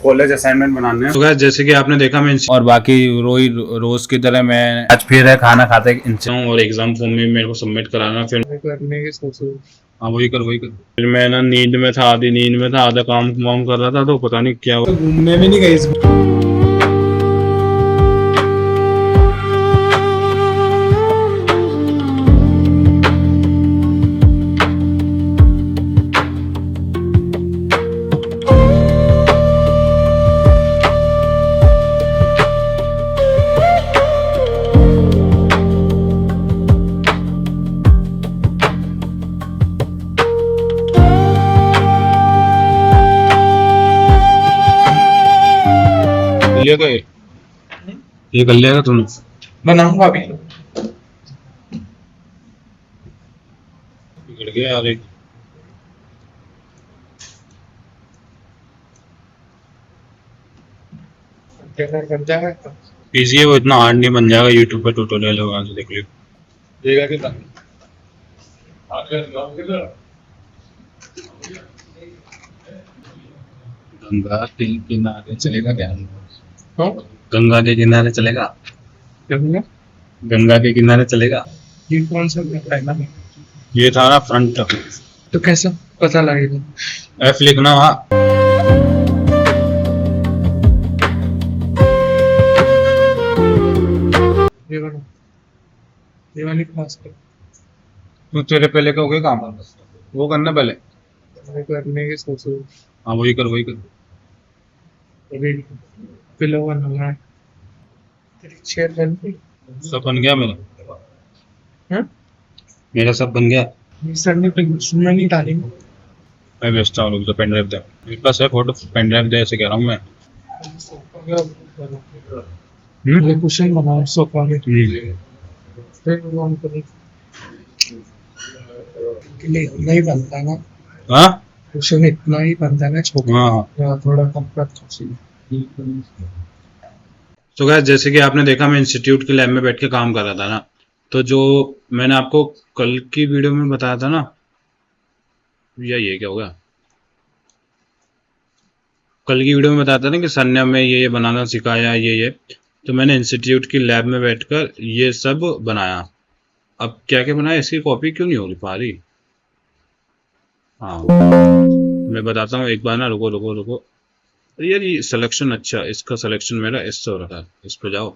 College assignment बनाने हैं। तो गाइस जैसे कि आपने देखा मैं और बाकी रोज की तरह मैं आज फिर है खाना खाते इनसे हूँ और एग्जाम फॉर्म में मेरे को सबमिट कराना फिर करने की सोच। हाँ वही कर फिर मैं ना नींद में था, आधी नींद में था, आधा काम वाम कर रहा था, तो पता नहीं क्या तो घूमने भी नहीं गई इस ये कर लिया तुम? बनाऊंगा अभी। बिगड़ गया यार एक। बन जाएगा इजी है वो, इतना हार्ड नहीं बन जाएगा। यूट्यूब पे ट्यूटोरियल होगा तो देख लियो। देगा कितना गंगा के किनारे चलेगा क्या? गंगा के किनारे चलेगा? गंगा के किनारे चलेगा? ये कौन सा पहला? ये था ना फ्रंट। तो कैसे पता लगेगा? एफ लिखना वहाँ। ये वाली क्लास का तू तेरे पहले का हो गया काम, वो करना पहले। करने की सोच। हाँ वही कर। अभी पिलो बनाना है। तेरी चेयर बन गई? सब बन गया मेरा। हाँ? मेरा सब बन गया। सर ने सुनना नहीं डालेंगे। मैं बेचता हूँ, तो पेन ड्राइव दे मेरे पास है, फोटो पेन ड्राइव दे, ऐसे कह रहा हूँ मैं। क्वेश्चन बनाओ सोफा में। नहीं बनता ना। हाँ क्वेश्चन इतना ही बनता है ना छोटा। हाँ। थोड़ा कॉम्पैक्ट। तो गाइस जैसे कि आपने देखा मैं इंस्टीट्यूट के लैब में बैठ के काम कर रहा था ना, तो जो मैंने आपको कल की वीडियो में बताया था ना, ये क्या होगा, कल की वीडियो में बताया था ना कि सर ने हमें ये बनाना सिखाया, ये तो मैंने इंस्टीट्यूट की लैब में बैठकर ये सब बनाया। अब क्या क्या बनाया, इसकी कॉपी क्यों नहीं हो पा रही? हाँ मैं बताता हूँ एक बार ना, रुको यार। ये सिलेक्शन, अच्छा इसका सिलेक्शन मेरा इससे हो रखा है। इस पे जाओ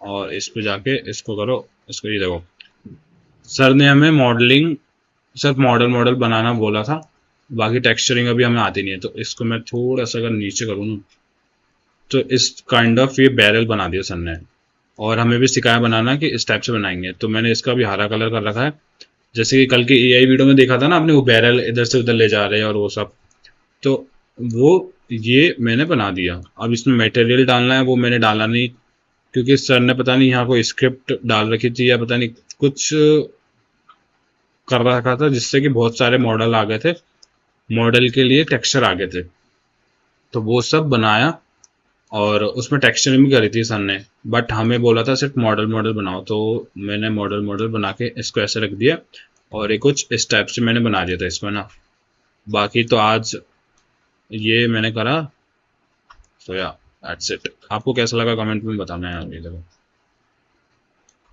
और इस पे जाके इसको करो, इसको ये देखो। सर ने हमें मॉडलिंग, सिर्फ मॉडल बनाना बोला था, बाकी टेक्सचरिंग अभी हमें आती नहीं है। तो इसको मैं थोड़ा सा अगर नीचे करूँ ना, तो इस काइंड ऑफ ये बैरल बना दिया सर ने, और हमें भी सिखाया बनाना कि इस टाइप से बनाएंगे। तो मैंने इसका भी हरा कलर कर रखा है, जैसे कि कल की एआई वीडियो में देखा था ना आपने, वो बैरल इधर से उधर ले जा रहे हैं और वो सब, तो वो ये मैंने बना दिया। अब इसमें मटेरियल डालना है, वो मैंने डाला नहीं, क्योंकि सर ने पता नहीं यहाँ को स्क्रिप्ट डाल रखी थी या पता नहीं कुछ कर रखा था, जिससे कि बहुत सारे मॉडल आ गए थे, मॉडल के लिए टेक्सचर आ गए थे। तो वो सब बनाया और उसमें टेक्सचरिंग भी करी थी सर ने, बट हमें बोला था सिर्फ मॉडल बनाओ। तो मैंने मॉडल बना के इसको ऐसे रख दिया, और ये कुछ इस टाइप से मैंने बना दिया था इसमें ना। बाकी तो आज ये मैंने करा। तो या दैट्स इट। आपको कैसा लगा कमेंट में बताना है यार। ये देखो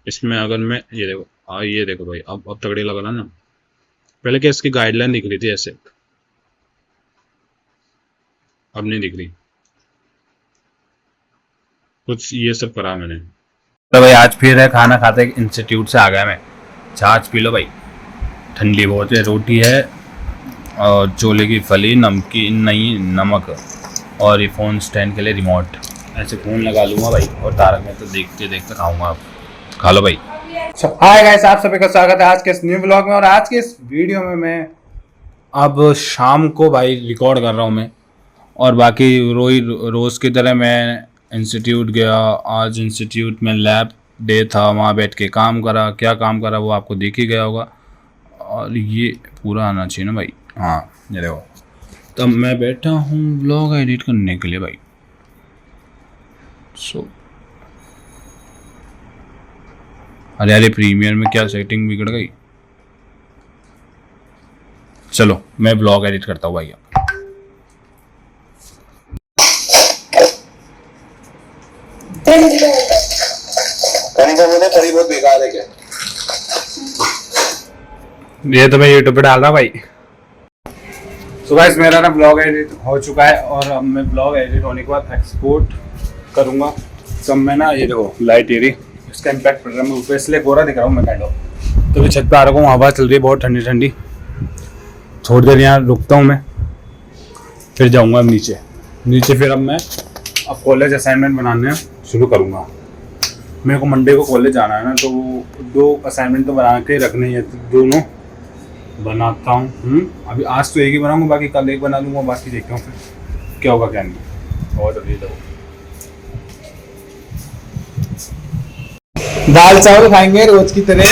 इसमें अगर मैं ये देखो, ये देखो भाई, अब तगड़ी लग रहा ना। पहले क्या इसकी गाइडलाइन दिख रही थी ऐसे, अब नहीं दिख रही। कुछ ये सब करा मैंने। तो भाई आज फिर है खाना खाते इंस्टीट्यूट से आ गया मैं। छाछ पी लो भाई, ठंडी बहुत है। रोटी है और छोले की फली, नमकीन नहीं नमक, और ये फ़ोन स्टैंड के लिए रिमोट। ऐसे फ़ोन लगा लूँगा भाई, और तारक में तो देखते खाऊंगा। खा लो भाई। हाय गाइस, आप सभी का स्वागत है आज के इस न्यू ब्लॉग में। और आज के इस वीडियो में मैं अब शाम को भाई रिकॉर्ड कर रहा हूँ मैं, और बाकी रोज़ की तरह मैं इंस्टीट्यूट गया। आज इंस्टीट्यूट में लैब डे था, वहाँ बैठ के काम करा। क्या काम करा वो आपको दिख ही गया होगा, और ये पूरा आना चाहिए ना भाई। हाँ ये देखो, तब मैं बैठा हूँ ब्लॉग एडिट करने के लिए भाई। अरे यार प्रीमियर में क्या सेटिंग बिगड़ गई। चलो मैं ब्लॉग एडिट करता हूँ भैया। कनिका बोले करी बहुत बेकार है क्या? ये तो मैं यूट्यूब पे डाल रहा भाई। सो गाइस मेरा ना ब्लॉग एडिट हो चुका है और अब मैं ब्लॉग एडिट होने के बाद एक्सपोर्ट करूँगा। सब मैं ना ये देखो लाइट एरी इसका इम्पैक्ट पड़ रहा है, मैं ऊपर इसलिए गोरा दिख रहा हूँ मैं काइंड ऑफ। तो मैं छत पे आ रहा हूँ, हवा चल रही है बहुत ठंडी ठंडी। थोड़ी देर यहाँ रुकता हूँ मैं, फिर जाऊँगा नीचे। फिर अब मैं कॉलेज असाइनमेंट बनाने शुरू करूँगा। मेरे को मंडे को कॉलेज जाना है ना, तो 2 असाइनमेंट तो बना के रखने हैं, तो दोनों बनाता हूँ। अभी आज तो एक ही बनाऊंगा, बाकी कल एक बना लूँगा, बाकी देखता हूँ फिर क्या होगा क्या नहीं। और अभी तो दाल चावल खाएंगे रोज की तरह।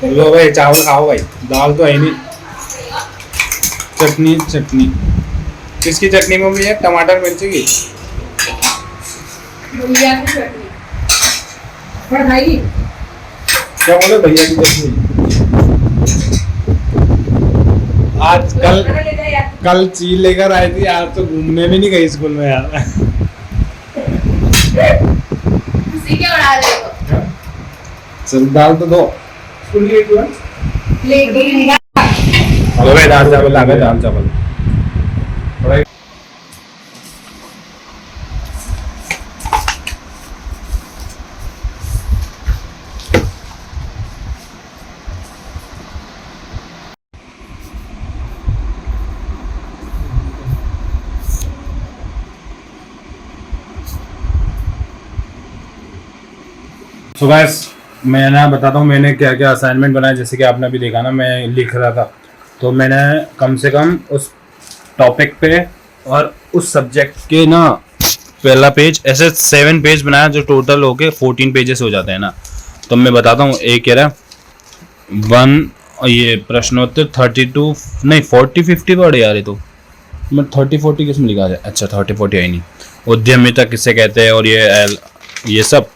लो भाई चावल खाओ भाई, दाल तो है नहीं। चटनी किसकी चटनी मम्मी है? टमाटर मिर्ची की। भैया की चटनी भाई, क्या बोले भैया की चटनी? आज कल चीज लेकर आई थी, आज तो घूमने भी नहीं गई स्कूल में यार। उसी के बना रहे हो। चल दाल तो दो। लेकिन हेलो भाई दाल चावल आ गए, दाल चावल। सो गाइस मैं ना बताता हूँ मैंने क्या क्या असाइनमेंट बनाया। जैसे कि आपने अभी देखा ना, मैं लिख रहा था, तो मैंने कम से कम उस टॉपिक पे और उस सब्जेक्ट के ना पहला पेज ऐसे 7 पेज बनाया, जो टोटल हो के 14 पेजेस हो जाते हैं ना। तो मैं बताता हूँ, एक कह रहा है 1 ये प्रश्नोत्तर 32 नहीं 40-50 वर्ड यार। ये तो मैं 30-40 किस में लिखा है? अच्छा 30-40 आई नहीं। उद्यमिता किसे कहते हैं और ये सब।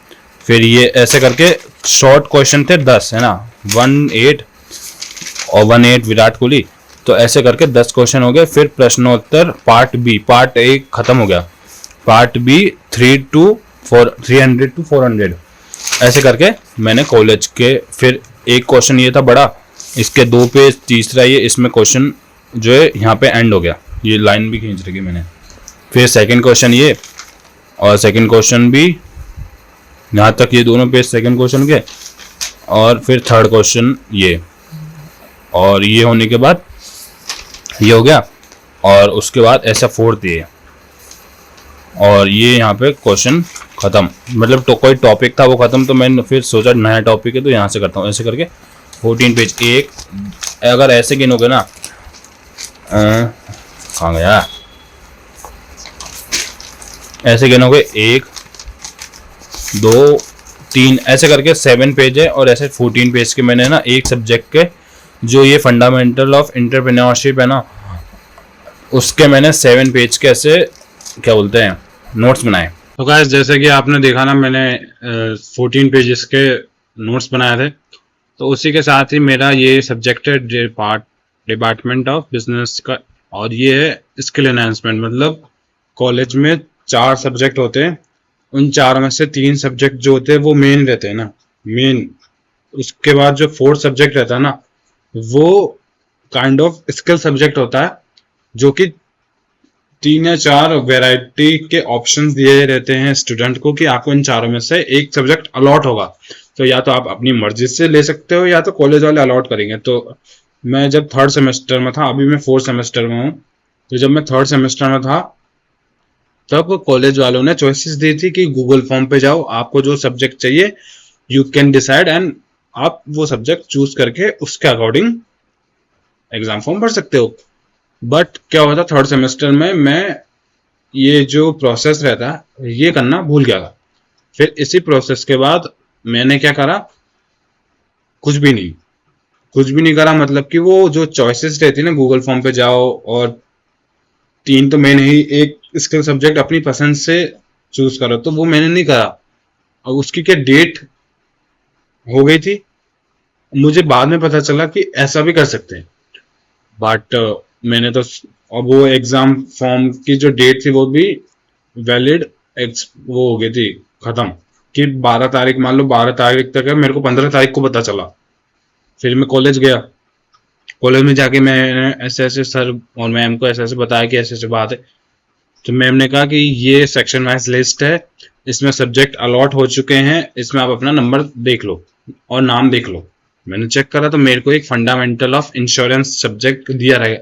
फिर ये ऐसे करके शॉर्ट क्वेश्चन थे 10 है ना, 1-8 और 1-8 विराट कोहली। तो ऐसे करके 10 क्वेश्चन हो गए। फिर प्रश्नोत्तर पार्ट बी, पार्ट ए खत्म हो गया, पार्ट बी 300 to 400 ऐसे करके मैंने कॉलेज के। फिर एक क्वेश्चन ये था बड़ा, इसके 2 पेज, तीसरा ये, इसमें क्वेश्चन जो है यहाँ पे एंड हो गया, ये लाइन भी खींच रखी मैंने। फिर सेकंड क्वेश्चन ये, और सेकंड क्वेश्चन भी यहाँ तक, ये दोनों पेज सेकंड क्वेश्चन के। और फिर थर्ड क्वेश्चन ये, और ये होने के बाद ये हो गया। और उसके बाद ऐसा फोर्थ ये, और ये यहाँ पे क्वेश्चन ख़त्म। मतलब तो कोई टॉपिक था वो ख़त्म। तो मैंने फिर सोचा नया टॉपिक है तो यहाँ से करता हूँ। ऐसे करके 14 पेज। एक अगर ऐसे गिनोगे ना, कहाँ गया, ऐसे गिनोगे 1 2 3 ऐसे करके 7 पेज है। और ऐसे 14 पेज के मैंने ना एक सब्जेक्ट के, जो ये फंडामेंटल ऑफ एंटरप्रेन्योरशिप है ना, उसके मैंने 7 पेज के ऐसे क्या बोलते हैं नोट्स बनाए। तो गाइस जैसे कि आपने देखा ना, मैंने 14 पेजेस के नोट्स बनाए थे। तो उसी के साथ ही मेरा ये सब्जेक्ट है डिपार्टमेंट ऑफ बिजनेस का, और ये है स्किल एनहांसमेंट। मतलब कॉलेज में 4 सब्जेक्ट होते हैं, उन 4 में से 3 सब्जेक्ट जो होते हैं वो मेन रहते हैं ना, मेन। उसके बाद जो 4th सब्जेक्ट रहता है ना, वो काइंड ऑफ स्किल सब्जेक्ट होता है, जो कि 3 या 4 वैरायटी के ऑप्शंस दिए रहते हैं स्टूडेंट को कि आपको इन 4 में से एक सब्जेक्ट अलॉट होगा। तो या तो आप अपनी मर्जी से ले सकते हो, या तो कॉलेज वाले अलॉट करेंगे। तो मैं जब 3rd सेमेस्टर में था, अभी मैं 4th सेमेस्टर में हूँ, तो जब मैं 3rd सेमेस्टर में था तब कॉलेज वालों ने चॉइसेस दी थी कि गूगल फॉर्म पे जाओ, आपको जो सब्जेक्ट चाहिए यू कैन डिसाइड, एंड आप वो सब्जेक्ट चूज करके उसके अकॉर्डिंग एग्जाम फॉर्म भर सकते हो। बट क्या हुआ था 3rd सेमेस्टर में, मैं ये जो प्रोसेस रहता है ये करना भूल गया था। फिर इसी प्रोसेस के बाद मैंने क्या करा, कुछ भी नहीं करा। मतलब कि वो जो चॉइसेस रहती है ना, गूगल फॉर्म पे जाओ और 3 तो मैंने ही एक स्किल सब्जेक्ट अपनी पसंद से चूज करो, तो वो मैंने नहीं करा। और उसकी क्या डेट हो गई थी, मुझे बाद में पता चला कि ऐसा भी कर सकते हैं। बट मैंने तो और वो एग्जाम फॉर्म की जो डेट थी वो भी वैलिड वो हो गई थी खत्म, कि 12 तारीख, मान लो 12 तारीख तक है, मेरे को 15 तारीख को पता चला। फिर मैं कॉलेज गया, कॉलेज में जाके मैंने ऐसे ऐसे सर और मैम को ऐसे ऐसे बताया कि ऐसे ऐसे बात है। तो मैम ने कहा कि ये सेक्शन वाइज लिस्ट है, इसमें सब्जेक्ट अलॉट हो चुके हैं, इसमें आप अपना नंबर देख लो और नाम देख लो। मैंने चेक करा तो मेरे को एक फंडामेंटल ऑफ इंश्योरेंस सब्जेक्ट दिया रहा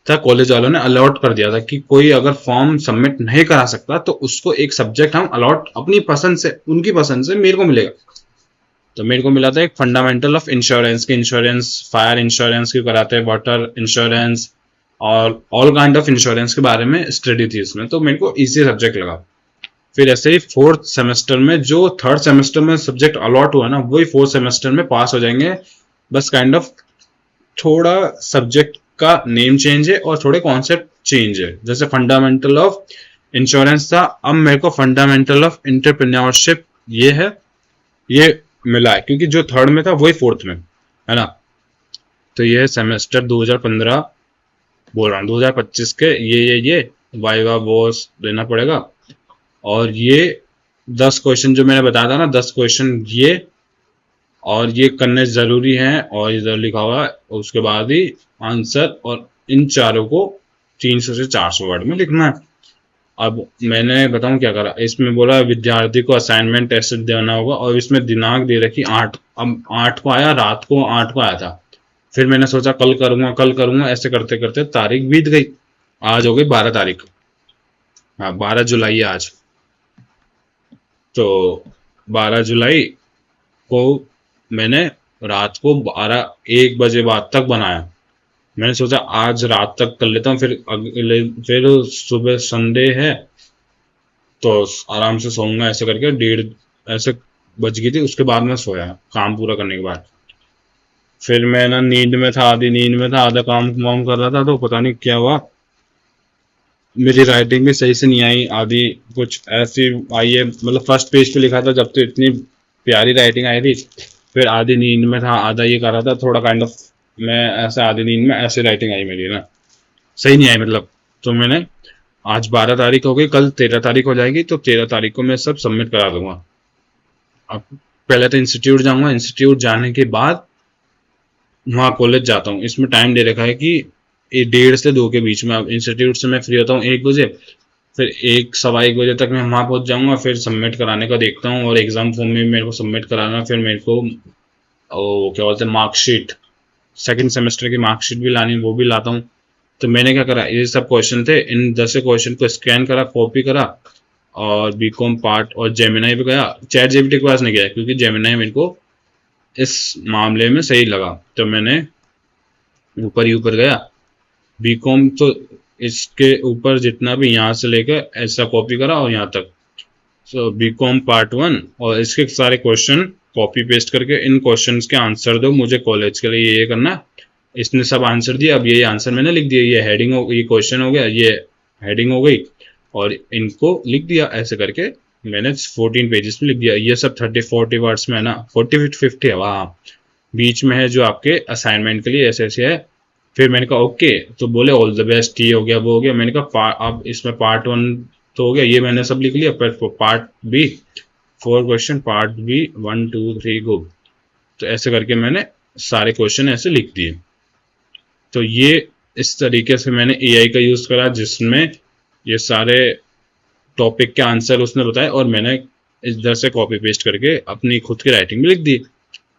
था, कॉलेज वालों ने अलॉट कर दिया था कि कोई अगर फॉर्म सबमिट नहीं करा सकता तो उसको एक सब्जेक्ट हम अलॉट अपनी पसंद से, उनकी पसंद से मेरे को मिलेगा। तो मेरे को मिला था एक फंडामेंटल ऑफ इंश्योरेंस की, इंश्योरेंस फायर इंश्योरेंस की कराते हैं, वाटर इंश्योरेंस और ऑल काइंड ऑफ इंश्योरेंस के बारे में स्टडी थी इसमें, तो मेरे को इजी सब्जेक्ट लगा। फिर ऐसे ही फोर्थ सेमेस्टर में जो थर्ड सेमेस्टर में सब्जेक्ट अलॉट हुआ ना, वही फोर्थ सेमेस्टर में पास हो जाएंगे। बस काइंड ऑफ थोड़ा सब्जेक्ट का नेम चेंज है और थोड़े कॉन्सेप्ट चेंज है। जैसे फंडामेंटल ऑफ इंश्योरेंस था, अब मेरे को फंडामेंटल ऑफ एंटरप्रेन्योरशिप ये है, ये मिला है, क्योंकि जो थर्ड में था वही फोर्थ में है ना। तो ये सेमेस्टर 2015 बोल रहा हूँ, 2025 के ये वाइवा वॉस देना पड़ेगा। और ये 10 क्वेश्चन जो मैंने बताया था ना, 10 क्वेश्चन ये और ये करने जरूरी हैं, और इधर लिखा हुआ है उसके बाद ही आंसर, और इन चारों को 300 से 400 वर्ड में लिखना है। अब मैंने बताऊं क्या करा, इसमें बोला विद्यार्थी को असाइनमेंट ऐसे देना होगा, और इसमें दिनांक दे रखी 8, अब 8 को आया, रात को 8 को आया था। फिर मैंने सोचा कल करूंगा, ऐसे करते करते तारीख बीत गई, आज हो गई 12 तारीख, हाँ 12 जुलाई है आज। तो 12 जुलाई को मैंने रात को 1 बजे बाद तक बनाया। मैंने सोचा आज रात तक कर लेता हूँ, फिर सुबह संडे है तो आराम से सोऊंगा, ऐसे करके 1:30 ऐसे बज गई थी। उसके बाद मैं सोया काम पूरा करने के बाद। फिर मैं ना नींद में था, आधा काम वाम कर रहा था, तो पता नहीं क्या हुआ, मेरी राइटिंग भी सही से नहीं आई, आधी कुछ ऐसी आई है, मतलब फर्स्ट पेज पे लिखा था जब तो इतनी प्यारी राइटिंग आई थी। फिर आधी नींद में था, आधा ये कर रहा था, थोड़ा काइंड ऑफ मैं ऐसे आधी नींद में ऐसे राइटिंग आई मेरी ना, सही नहीं आई मतलब। तो मैंने आज 12 तारीख हो गई, कल 13 तारीख हो जाएगी, तो 13 तारीख को मैं सब सबमिट करा दूंगा। अब पहले तो इंस्टीट्यूट जाऊंगा, इंस्टीट्यूट जाने के बाद वहाँ कॉलेज जाता हूँ। इसमें टाइम दे रखा है कि 1:30 से 2 के बीच में। अब इंस्टीट्यूट से मैं फ्री होता हूँ 1 बजे, फिर 1 सवा 1 बजे तक मैं वहाँ पहुँच जाऊँगा। फिर सबमिट कराने का देखता हूँ, और एग्जाम फॉर्म में मेरे को सबमिट कराना, फिर मेरे को क्या बोलते हैं मार्कशीट, सेकंड सेमेस्टर की मार्कशीट भी लानी, वो भी लाता हूँ। तो मैंने क्या करा, ये सब क्वेश्चन थे, इन 10 क्वेश्चन को स्कैन करा, कॉपी करा, और बीकॉम पार्ट और जेमिनाई पे गया। चैट जीपीटी के पास नहीं गया, क्योंकि जेमिनाई मेरे को इस मामले में सही लगा, तो मैंने ऊपर ही ऊपर गया। बीकॉम तो इसके ऊपर जितना भी यहाँ से लेकर ऐसा कॉपी करा और यहाँ तक, सो बीकॉम पार्ट 1, और इसके सारे क्वेश्चन कॉपी पेस्ट करके इन क्वेश्चंस के आंसर दो मुझे कॉलेज के लिए, ये करना। इसने सब आंसर दिया, अब ये आंसर मैंने लिख दिया, ये हेडिंग हो, ये क्वेश्चन हो गया, ये हेडिंग हो गई, और इनको लिख दिया। ऐसे करके मैंने 14 पेजेस में लिख दिया। ये सब 30-40 वर्ड्स में है ना, 40-50 है वहाँ बीच में है जो आपके असाइनमेंट के लिए ऐसे ऐसे है। फिर मैंने कहा ओके, तो बोले ऑल द बेस्ट, ये हो गया वो हो गया। मैंने कहा अब इसमें पार्ट 1 तो हो गया, ये मैंने सब लिख लिया, पर part B 4 question, part B 1 2 3 go. तो ऐसे करके मैंने सारे क्वेश्चन ऐसे लिख दिए। तो ये इस तरीके से मैंने एआई का यूज करा, जिसमें ये सारे टॉपिक के आंसर उसने बताए, और मैंने इधर से कॉपी पेस्ट करके अपनी खुद की राइटिंग में लिख दी।